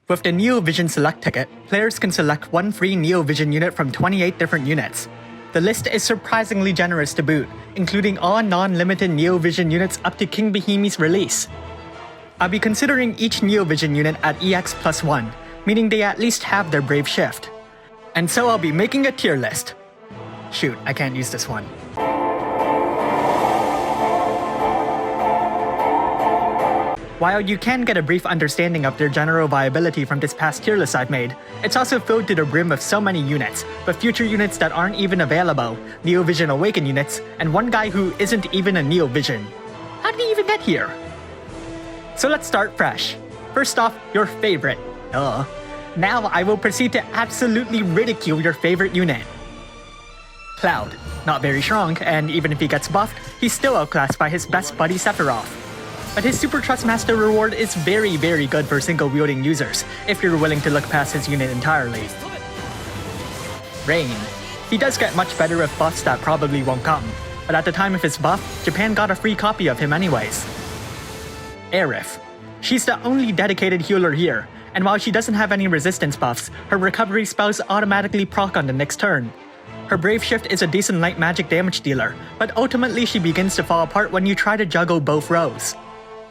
With the Neo Vision Select ticket, players can select one free Neo Vision unit from 28 different units. The list is surprisingly generous to boot, including all non-limited Neo Vision units up to King Bahimi's release. I'll be considering each Neo Vision unit at EX plus 1, meaning they at least have their Brave Shift. And so I'll be making a tier list. Shoot, I can't use this one. While you can get a brief understanding of their general viability from this past tier list I've made, it's also filled to the brim of so many units, but future units that aren't even available, Neo Vision Awakened units, and one guy who isn't even a Neo Vision. How did he even get here? So let's start fresh. First off, your favorite. Now I will proceed to absolutely ridicule your favorite unit. Cloud. Not very strong, and even if he gets buffed, he's still outclassed by his best buddy Sephiroth. But his Super Trust Master reward is very good for single-wielding users, if you're willing to look past his unit entirely. Rain. He does get much better with buffs that probably won't come, but at the time of his buff, Japan got a free copy of him anyways. Aerith. She's the only dedicated healer here, and while she doesn't have any resistance buffs, her recovery spells automatically proc on the next turn. Her Brave Shift is a decent light magic damage dealer, but ultimately she begins to fall apart when you try to juggle both rows.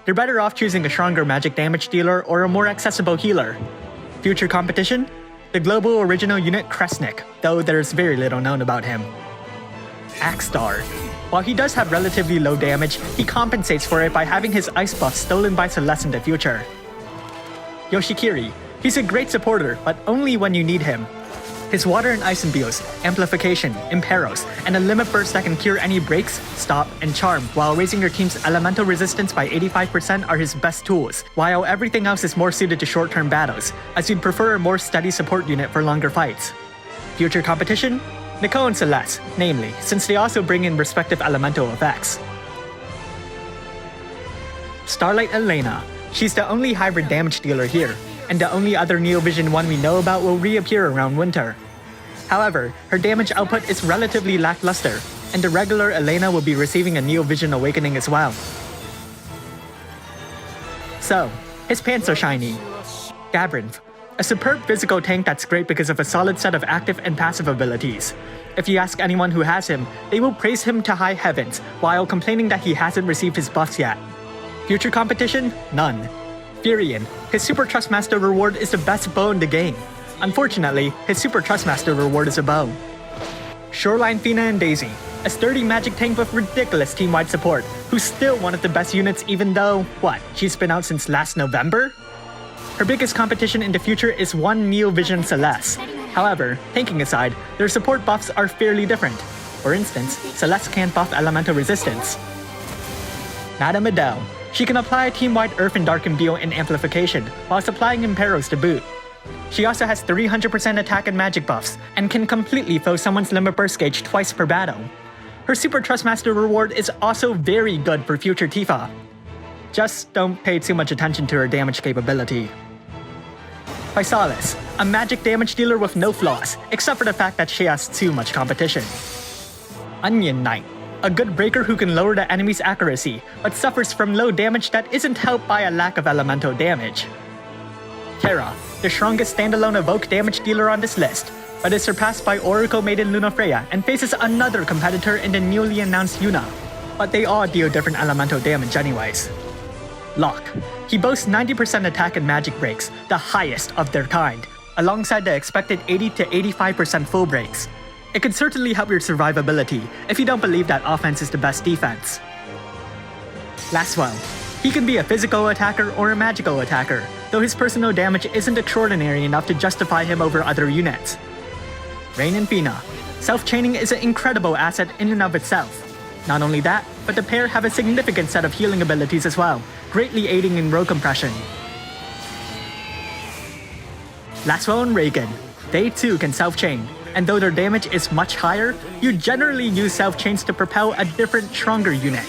You're better off choosing a stronger magic damage dealer or a more accessible healer. Future competition? The global original unit Kresnik, though there's very little known about him. Axstar. While he does have relatively low damage, he compensates for it by having his ice buff stolen by Celeste in the future. Yoshikiri. He's a great supporter, but only when you need him. His Water and Ice Imbues, Amplification, Imperos, and a limit burst that can cure any breaks, stop, and charm while raising your team's elemental resistance by 85% are his best tools, while everything else is more suited to short-term battles, as you'd prefer a more steady support unit for longer fights. Future competition? Nicole and Celeste, namely, since they also bring in respective elemental effects. Starlight Elena. She's the only hybrid damage dealer here, and the only other Neo Vision one we know about will reappear around winter. However, her damage output is relatively lackluster, and the regular Elena will be receiving a Neo Vision Awakening as well. So, his pants are shiny. Gabrind. A superb physical tank that's great because of a solid set of active and passive abilities. If you ask anyone who has him, they will praise him to high heavens, while complaining that he hasn't received his buffs yet. Future competition? None. Furion. His Super Trust Master reward is the best bow in the game. Unfortunately, his Super Trust Master reward is a bow. Shoreline Fina and Daisy. A sturdy magic tank with ridiculous team-wide support, who's still one of the best units even though, she's been out since last November? Her biggest competition in the future is one Neo Vision Celeste. However, tanking aside, their support buffs are fairly different. For instance, Celeste can't buff elemental resistance. Madame Adele. She can apply a team-wide Earth and Dark Imbue and Amplification, while supplying Imperos to boot. She also has 300% attack and magic buffs, and can completely fill someone's limit burst gauge twice per battle. Her Super Trust Master reward is also very good for future Tifa. Just don't pay too much attention to her damage capability. Physalis, a magic damage dealer with no flaws, except for the fact that she has too much competition. Onion Knight. A good breaker who can lower the enemy's accuracy, but suffers from low damage that isn't helped by a lack of elemental damage. Terra, the strongest standalone evoke damage dealer on this list, but is surpassed by Oracle Maiden Lunafreya and faces another competitor in the newly announced Yuna. But they all deal different elemental damage anyways. Locke. He boasts 90% attack and magic breaks, the highest of their kind, alongside the expected 80 to 85% full breaks. It could certainly help your survivability if you don't believe that offense is the best defense. Laswell. He can be a physical attacker or a magical attacker, though his personal damage isn't extraordinary enough to justify him over other units. Rain and Fina. Self-chaining is an incredible asset in and of itself. Not only that, but the pair have a significant set of healing abilities as well, greatly aiding in row compression. Laswell and Reagan. They too can self-chain, and though their damage is much higher, you generally use self-chains to propel a different, stronger unit.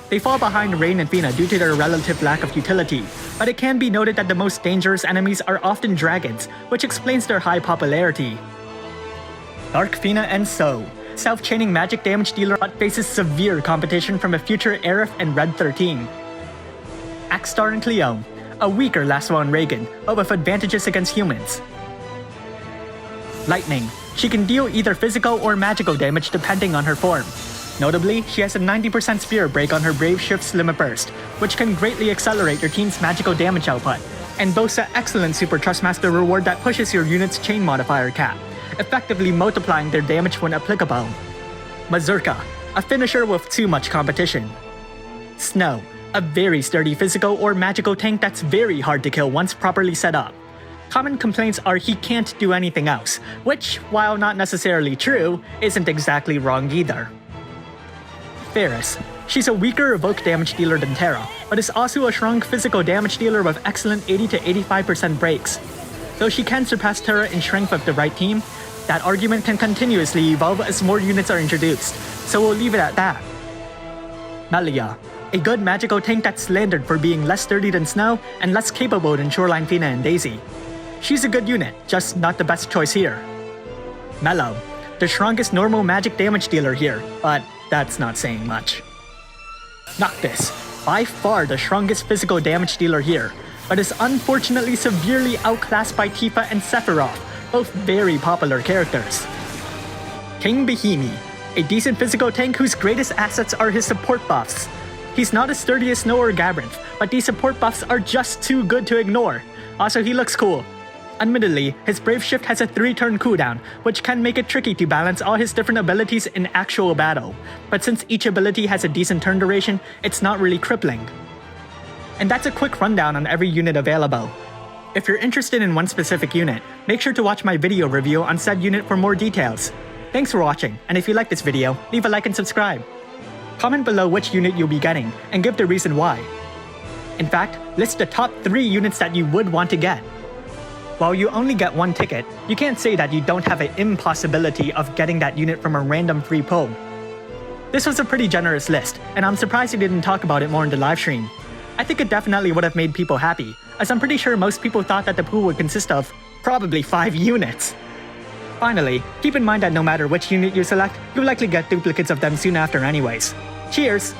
They fall behind Rain and Fina due to their relative lack of utility, but it can be noted that the most dangerous enemies are often dragons, which explains their high popularity. Dark Fina and So. Self-chaining magic damage dealer but faces severe competition from a future Aerith and Red 13. Axstar and Cleo. a weaker last one Reagan, but with advantages against humans. Lightning. She can deal either physical or magical damage depending on her form. Notably, she has a 90% spear break on her Brave Shift's Limit Burst, which can greatly accelerate your team's magical damage output, and boasts an excellent Super Trustmaster reward that pushes your unit's chain modifier cap, effectively multiplying their damage when applicable. Mazurka, a finisher with too much competition. Snow, a very sturdy physical or magical tank that's very hard to kill once properly set up. Common complaints are he can't do anything else, which, while not necessarily true, isn't exactly wrong either. Ferris. She's a weaker evoke damage dealer than Terra, but is also a strong physical damage dealer with excellent 80 to 85% breaks. Though she can surpass Terra in strength with the right team, that argument can continuously evolve as more units are introduced, so we'll leave it at that. Malaya. A good magical tank that's slandered for being less sturdy than Snow and less capable than Shoreline Fina and Daisy. She's a good unit, just not the best choice here. Mellow. The strongest normal magic damage dealer here, but that's not saying much. Noctis. By far the strongest physical damage dealer here, but is unfortunately severely outclassed by Tifa and Sephiroth, both very popular characters. King Bahimi. A decent physical tank whose greatest assets are his support buffs. He's not as sturdy as Snow or Gabrinth, but these support buffs are just too good to ignore. Also, he looks cool. Admittedly, his Brave Shift has a 3-turn cooldown, which can make it tricky to balance all his different abilities in actual battle, but since each ability has a decent turn duration, it's not really crippling. And that's a quick rundown on every unit available. If you're interested in one specific unit, make sure to watch my video review on said unit for more details. Thanks for watching, and if you like this video, leave a like and subscribe. Comment below which unit you'll be getting, and give the reason why. In fact, list the top 3 units that you would want to get. While you only get one ticket, you can't say that you don't have an impossibility of getting that unit from a random free pull. This was a pretty generous list, and I'm surprised you didn't talk about it more in the livestream. I think it definitely would have made people happy, as I'm pretty sure most people thought that the pool would consist of probably 5 units. Finally, keep in mind that no matter which unit you select, you'll likely get duplicates of them soon after anyways. Cheers!